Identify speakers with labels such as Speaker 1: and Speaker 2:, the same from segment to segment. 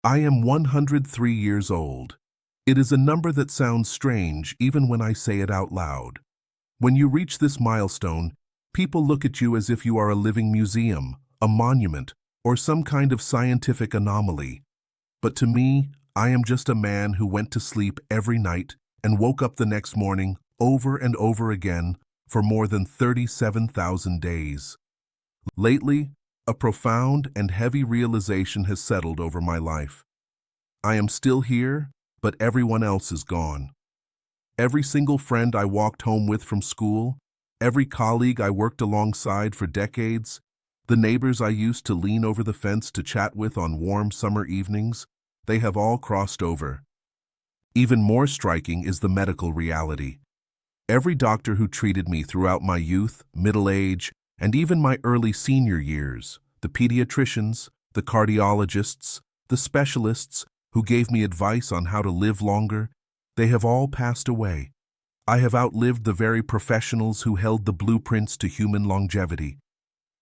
Speaker 1: I am 103 years old. It is a number that sounds strange even when I say it out loud. When you reach this milestone, people look at you as if you are a living museum, a monument, or some kind of scientific anomaly. But to me, I am just a man who went to sleep every night and woke up the next morning over and over again for more than 37,000 days. Lately, a profound and heavy realization has settled over my life. I am still here, but everyone else is gone. Every single friend I walked home with from school, every colleague I worked alongside for decades, the neighbors I used to lean over the fence to chat with on warm summer evenings, they have all crossed over. Even more striking is the medical reality. Every doctor who treated me throughout my youth, middle age, and even my early senior years, the pediatricians, the cardiologists, the specialists who gave me advice on how to live longer, they have all passed away. I have outlived the very professionals who held the blueprints to human longevity.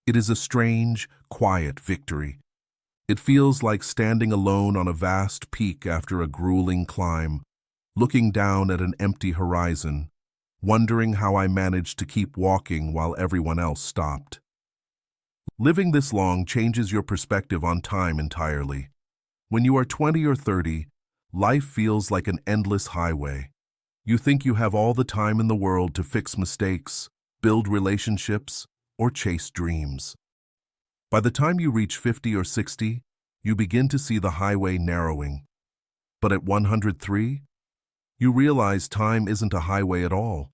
Speaker 1: It is a strange, quiet victory. It feels like standing alone on a vast peak after a grueling climb, looking down at an empty horizon, wondering how I managed to keep walking while everyone else stopped. Living this long changes your perspective on time entirely. When you are 20 or 30, life feels like an endless highway. You think you have all the time in the world to fix mistakes, build relationships, or chase dreams. By the time you reach 50 or 60, you begin to see the highway narrowing. But at 103, you realize time isn't a highway at all.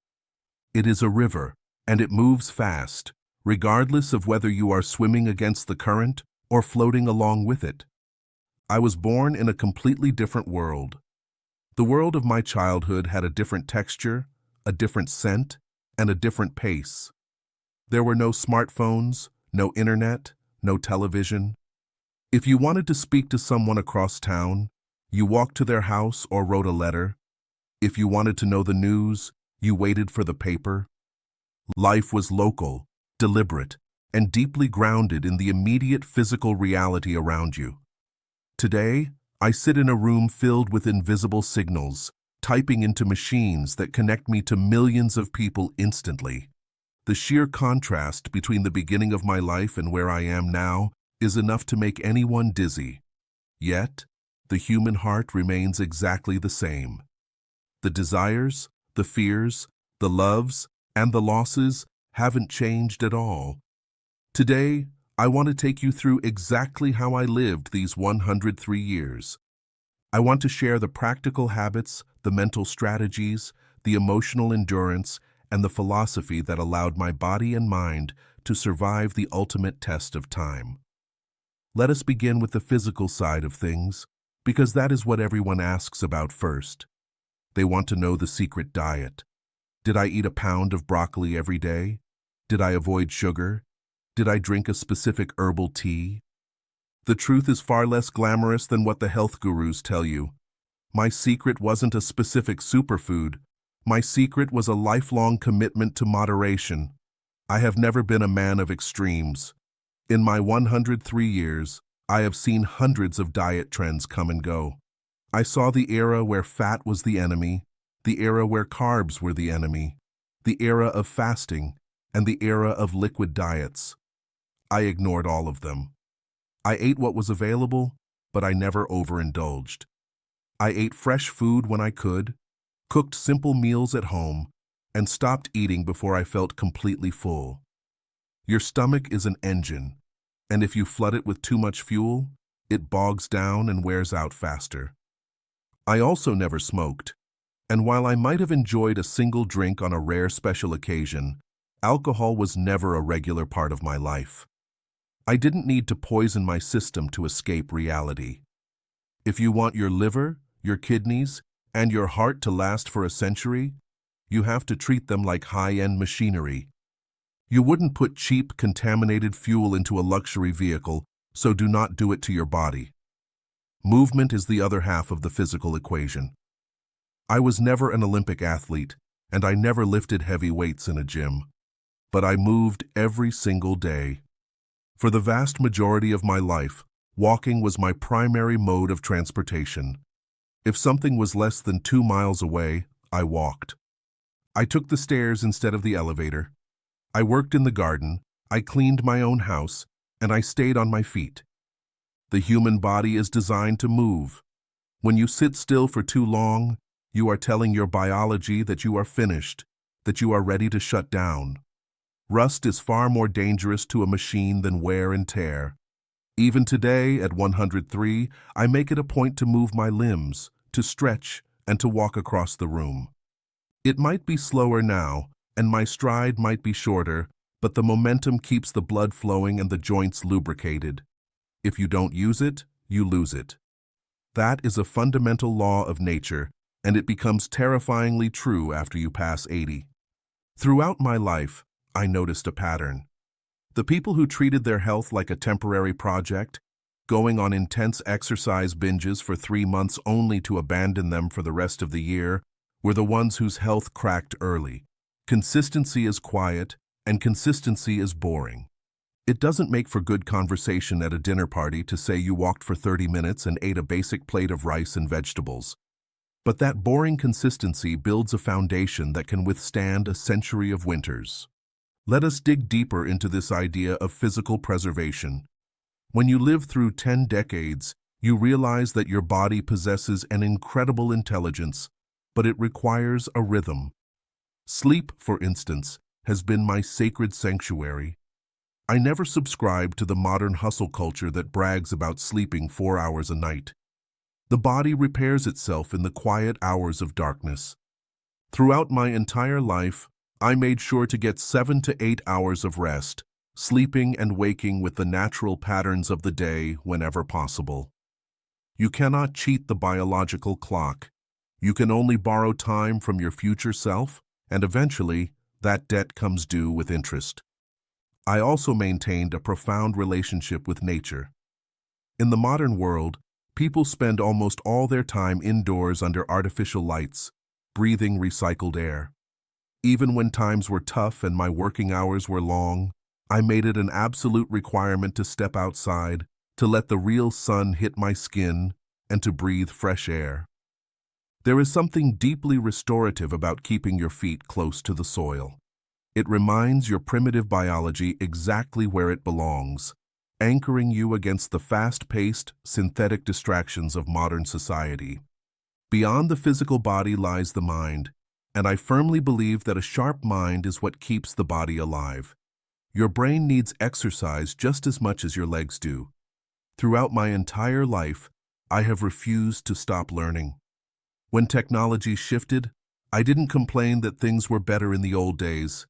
Speaker 1: It is a river, and it moves fast, regardless of whether you are swimming against the current or floating along with it. I was born in a completely different world. The world of my childhood had a different texture, a different scent, and a different pace. There were no smartphones, no internet, no television. If you wanted to speak to someone across town, you walked to their house or wrote a letter. If you wanted to know the news, you waited for the paper. Life was local, deliberate, and deeply grounded in the immediate physical reality around you. Today, I sit in a room filled with invisible signals, typing into machines that connect me to millions of people instantly. The sheer contrast between the beginning of my life and where I am now is enough to make anyone dizzy. Yet, the human heart remains exactly the same. The desires, the fears, the loves, and the losses haven't changed at all. Today, I want to take you through exactly how I lived these 103 years. I want to share the practical habits, the mental strategies, the emotional endurance, and the philosophy that allowed my body and mind to survive the ultimate test of time. Let us begin with the physical side of things, because that is what everyone asks about first. They want to know the secret diet. Did I eat a pound of broccoli every day? Did I avoid sugar? Did I drink a specific herbal tea? The truth is far less glamorous than what the health gurus tell you. My secret wasn't a specific superfood. My secret was a lifelong commitment to moderation. I have never been a man of extremes. In my 103 years, I have seen hundreds of diet trends come and go. I saw the era where fat was the enemy, the era where carbs were the enemy, the era of fasting, and the era of liquid diets. I ignored all of them. I ate what was available, but I never overindulged. I ate fresh food when I could, cooked simple meals at home, and stopped eating before I felt completely full. Your stomach is an engine, and if you flood it with too much fuel, it bogs down and wears out faster. I also never smoked, and while I might have enjoyed a single drink on a rare special occasion, alcohol was never a regular part of my life. I didn't need to poison my system to escape reality. If you want your liver, your kidneys, and your heart to last for a century, you have to treat them like high-end machinery. You wouldn't put cheap, contaminated fuel into a luxury vehicle, so do not do it to your body. Movement is the other half of the physical equation. I was never an Olympic athlete, and I never lifted heavy weights in a gym. But I moved every single day. For the vast majority of my life, Walking was my primary mode of transportation. If something was less than 2 miles away, I walked. I took the stairs instead of the elevator. I worked in the garden, I cleaned my own house, and I stayed on my feet. The human body is designed to move. When you sit still for too long, you are telling your biology that you are finished, that you are ready to shut down. Rust is far more dangerous to a machine than wear and tear. Even today, at 103, I make it a point to move my limbs, to stretch, and to walk across the room. It might be slower now, and my stride might be shorter, but the momentum keeps the blood flowing and the joints lubricated. If you don't use it, you lose it. That is a fundamental law of nature, and it becomes terrifyingly true after you pass 80. Throughout my life, I noticed a pattern. The people who treated their health like a temporary project, going on intense exercise binges for 3 months only to abandon them for the rest of the year, were the ones whose health cracked early. Consistency is quiet, and consistency is boring. It doesn't make for good conversation at a dinner party to say you walked for 30 minutes and ate a basic plate of rice and vegetables. But that boring consistency builds a foundation that can withstand a century of winters. Let us dig deeper into this idea of physical preservation. When you live through 10 decades, you realize that your body possesses an incredible intelligence, but it requires a rhythm. Sleep, for instance, has been my sacred sanctuary. I never subscribe to the modern hustle culture that brags about sleeping 4 hours a night. The body repairs itself in the quiet hours of darkness. Throughout my entire life, I made sure to get 7 to 8 hours of rest, sleeping and waking with the natural patterns of the day whenever possible. You cannot cheat the biological clock. You can only borrow time from your future self, and eventually, that debt comes due with interest. I also maintained a profound relationship with nature. In the modern world, people spend almost all their time indoors under artificial lights, breathing recycled air. Even when times were tough and my working hours were long, I made it an absolute requirement to step outside, to let the real sun hit my skin, and to breathe fresh air. There is something deeply restorative about keeping your feet close to the soil. It reminds your primitive biology exactly where it belongs, anchoring you against the fast-paced, synthetic distractions of modern society. Beyond the physical body lies the mind, and I firmly believe that a sharp mind is what keeps the body alive. Your brain needs exercise just as much as your legs do. Throughout my entire life, I have refused to stop learning. When technology shifted, I didn't complain that things were better in the old days.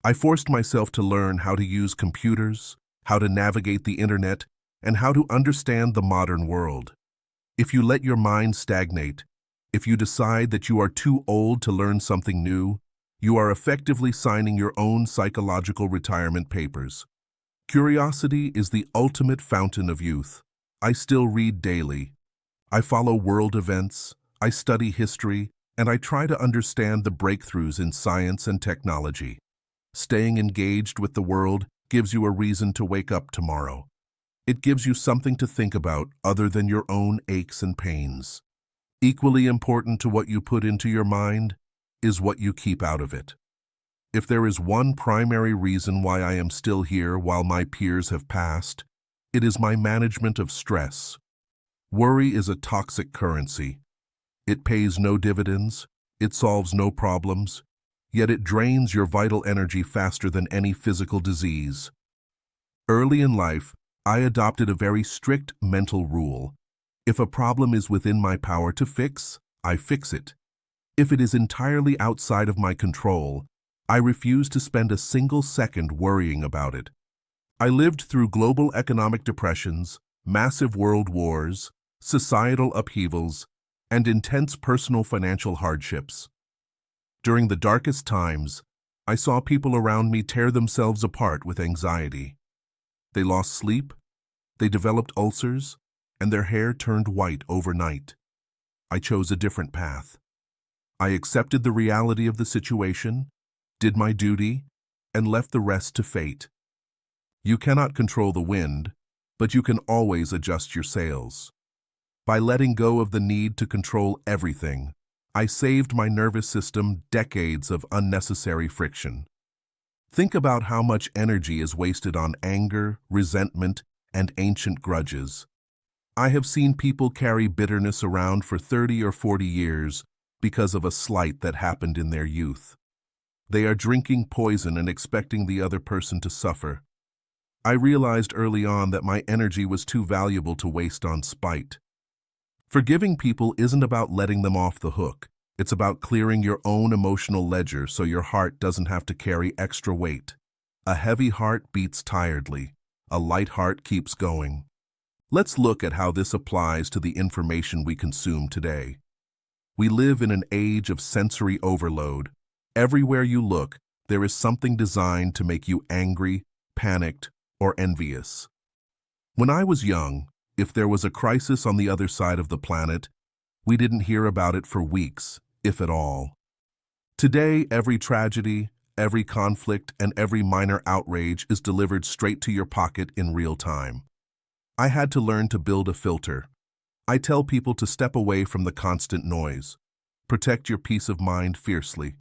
Speaker 1: I forced myself to learn how to use computers, how to navigate the internet, and how to understand the modern world. If you let your mind stagnate, if you decide that you are too old to learn something new, you are effectively signing your own psychological retirement papers. Curiosity is the ultimate fountain of youth. I still read daily. I follow world events, I study history, and I try to understand the breakthroughs in science and technology. Staying engaged with the world gives you a reason to wake up tomorrow. It gives you something to think about other than your own aches and pains. Equally important to what you put into your mind is what you keep out of it. If there is one primary reason why I am still here while my peers have passed, it is my management of stress. Worry is a toxic currency. It pays no dividends, it solves no problems, yet it drains your vital energy faster than any physical disease. Early in life, I adopted a very strict mental rule. If a problem is within my power to fix, I fix it. If it is entirely outside of my control, I refuse to spend a single second worrying about it. I lived through global economic depressions, massive world wars, societal upheavals, and intense personal financial hardships. During the darkest times, I saw people around me tear themselves apart with anxiety. They lost sleep, they developed ulcers, and their hair turned white overnight. I chose a different path. I accepted the reality of the situation, did my duty, and left the rest to fate. You cannot control the wind, but you can always adjust your sails. By letting go of the need to control everything, I saved my nervous system decades of unnecessary friction. Think about how much energy is wasted on anger, resentment, and ancient grudges. I have seen people carry bitterness around for 30 or 40 years because of a slight that happened in their youth. They are drinking poison and expecting the other person to suffer. I realized early on that my energy was too valuable to waste on spite. Forgiving people isn't about letting them off the hook. It's about clearing your own emotional ledger so your heart doesn't have to carry extra weight. A heavy heart beats tiredly. A light heart keeps going. Let's look at how this applies to the information we consume today. We live in an age of sensory overload. Everywhere you look, there is something designed to make you angry, panicked, or envious. When I was young, if there was a crisis on the other side of the planet, we didn't hear about it for weeks, if at all. Today, every tragedy, every conflict, and every minor outrage is delivered straight to your pocket in real time. I had to learn to build a filter. I tell people to step away from the constant noise. Protect your peace of mind fiercely.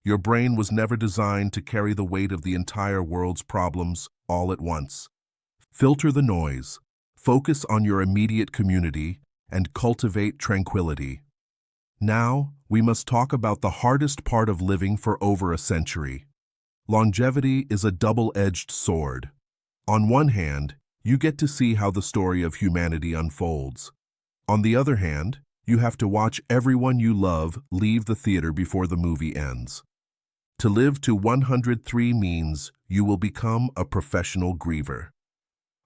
Speaker 1: Your brain was never designed to carry the weight of the entire world's problems all at once. Filter the noise. Focus on your immediate community and cultivate tranquility. Now, we must talk about the hardest part of living for over a century. Longevity is a double-edged sword. On one hand, you get to see how the story of humanity unfolds. On the other hand, you have to watch everyone you love leave the theater before the movie ends. To live to 103 means you will become a professional griever.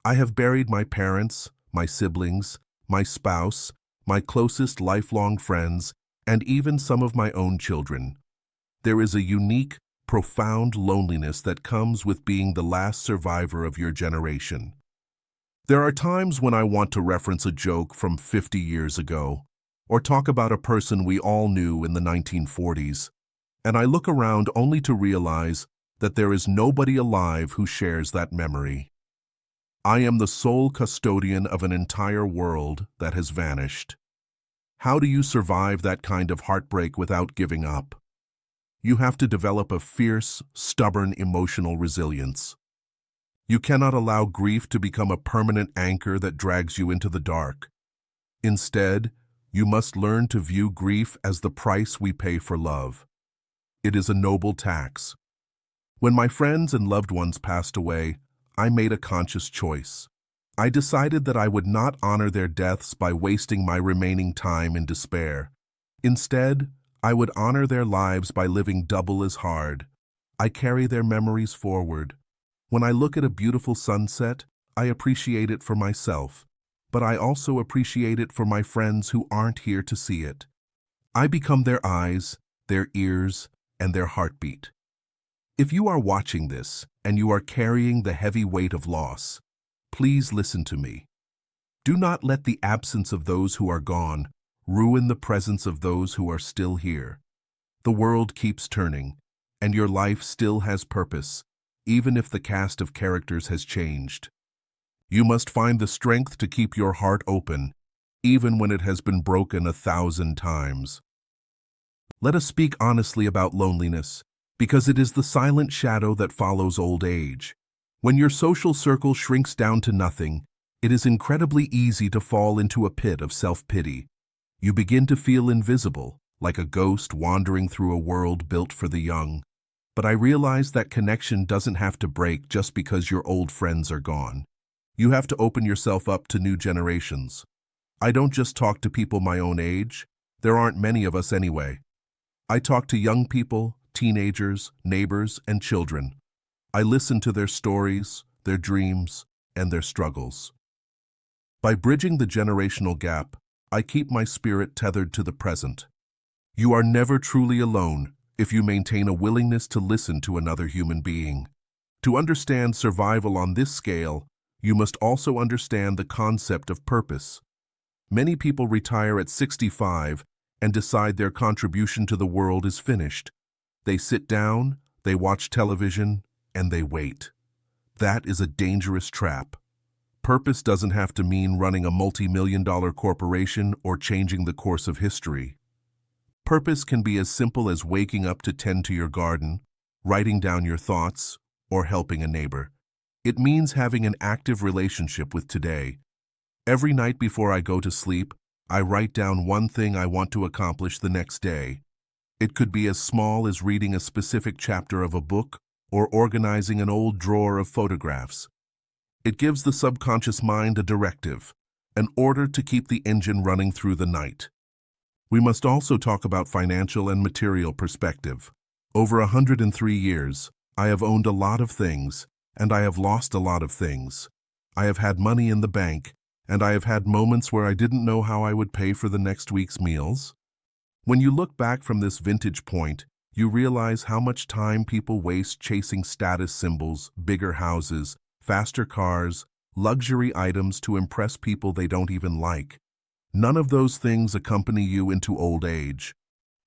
Speaker 1: I have buried my parents, my siblings, my spouse, my closest lifelong friends, and even some of my own children. There is a unique, profound loneliness that comes with being the last survivor of your generation. There are times when I want to reference a joke from 50 years ago, or talk about a person we all knew in the 1940s, and I look around only to realize that there is nobody alive who shares that memory. I am the sole custodian of an entire world that has vanished. How do you survive that kind of heartbreak without giving up? You have to develop a fierce, stubborn emotional resilience. You cannot allow grief to become a permanent anchor that drags you into the dark. Instead, you must learn to view grief as the price we pay for love. It is a noble tax. When my friends and loved ones passed away, I made a conscious choice. I decided that I would not honor their deaths by wasting my remaining time in despair. Instead, I would honor their lives by living double as hard. I carry their memories forward. When I look at a beautiful sunset, I appreciate it for myself, but I also appreciate it for my friends who aren't here to see it. I become their eyes, their ears, and their heartbeat. If you are watching this and you are carrying the heavy weight of loss, please listen to me. Do not let the absence of those who are gone ruin the presence of those who are still here. The world keeps turning, and your life still has purpose, even if the cast of characters has changed. You must find the strength to keep your heart open, even when it has been broken 1,000 times. Let us speak honestly about loneliness, because it is the silent shadow that follows old age. When your social circle shrinks down to nothing, it is incredibly easy to fall into a pit of self-pity. You begin to feel invisible, like a ghost wandering through a world built for the young. But I realize that connection doesn't have to break just because your old friends are gone. You have to open yourself up to new generations. I don't just talk to people my own age. There aren't many of us anyway. I talk to young people, teenagers, neighbors, and children. I listen to their stories, their dreams, and their struggles. By bridging the generational gap, I keep my spirit tethered to the present. You are never truly alone if you maintain a willingness to listen to another human being. To understand survival on this scale, you must also understand the concept of purpose. Many people retire at 65 and decide their contribution to the world is finished. They sit down, they watch television, and they wait. That is a dangerous trap. Purpose doesn't have to mean running a multi-million-dollar corporation or changing the course of history. Purpose can be as simple as waking up to tend to your garden, writing down your thoughts, or helping a neighbor. It means having an active relationship with today. Every night before I go to sleep, I write down one thing I want to accomplish the next day. It could be as small as reading a specific chapter of a book or organizing an old drawer of photographs. It gives the subconscious mind a directive, an order to keep the engine running through the night. We must also talk about financial and material perspective. Over 103 years, I have owned a lot of things, and I have lost a lot of things. I have had money in the bank, and I have had moments where I didn't know how I would pay for the next week's meals. When you look back from this vintage point, you realize how much time people waste chasing status symbols, bigger houses, faster cars, luxury items to impress people they don't even like. None of those things accompany you into old age.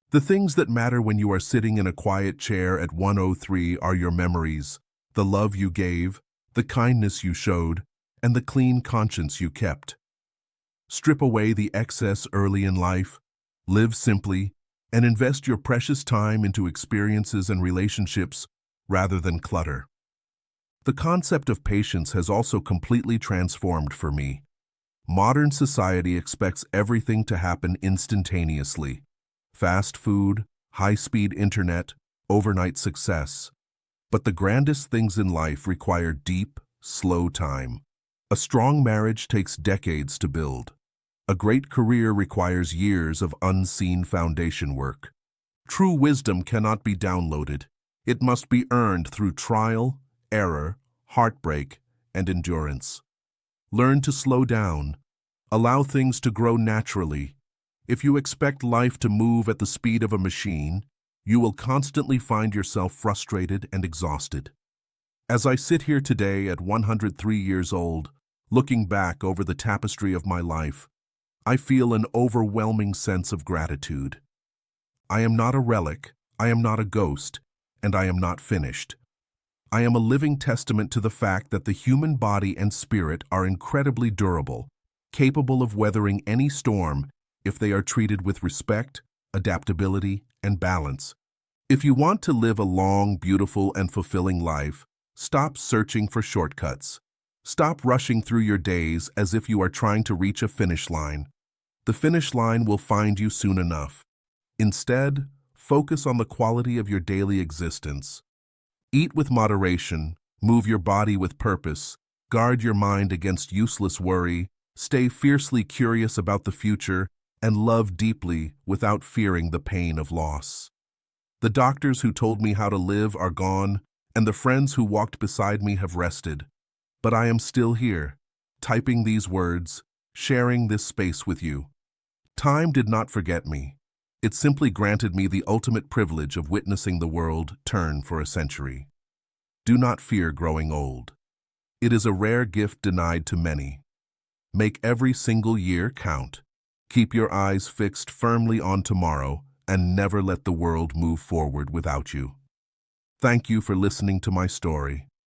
Speaker 1: The things that matter when you are sitting in a quiet chair at 103 are your memories, the love you gave, the kindness you showed, and the clean conscience you kept. Strip away the excess early in life, live simply, and invest your precious time into experiences and relationships rather than clutter. The concept of patience has also completely transformed for me. Modern society expects everything to happen instantaneously. Fast food, high-speed internet, overnight success. But the grandest things in life require deep, slow time. A strong marriage takes decades to build. A great career requires years of unseen foundation work. True wisdom cannot be downloaded. It must be earned through trial, error, heartbreak, and endurance. Learn to slow down. Allow things to grow naturally. If you expect life to move at the speed of a machine, you will constantly find yourself frustrated and exhausted. As I sit here today at 103 years old, looking back over the tapestry of my life, I feel an overwhelming sense of gratitude. I am not a relic, I am not a ghost, and I am not finished. I am a living testament to the fact that the human body and spirit are incredibly durable, capable of weathering any storm if they are treated with respect, adaptability, and balance. If you want to live a long, beautiful, and fulfilling life, stop searching for shortcuts. Stop rushing through your days as if you are trying to reach a finish line. The finish line will find you soon enough. Instead, focus on the quality of your daily existence. Eat with moderation, move your body with purpose, guard your mind against useless worry, stay fiercely curious about the future, and love deeply without fearing the pain of loss. The doctors who told me how to live are gone, and the friends who walked beside me have rested. But I am still here, typing these words, sharing this space with you. Time did not forget me. It simply granted me the ultimate privilege of witnessing the world turn for a century. Do not fear growing old. It is a rare gift denied to many. Make every single year count. Keep your eyes fixed firmly on tomorrow and never let the world move forward without you. Thank you for listening to my story.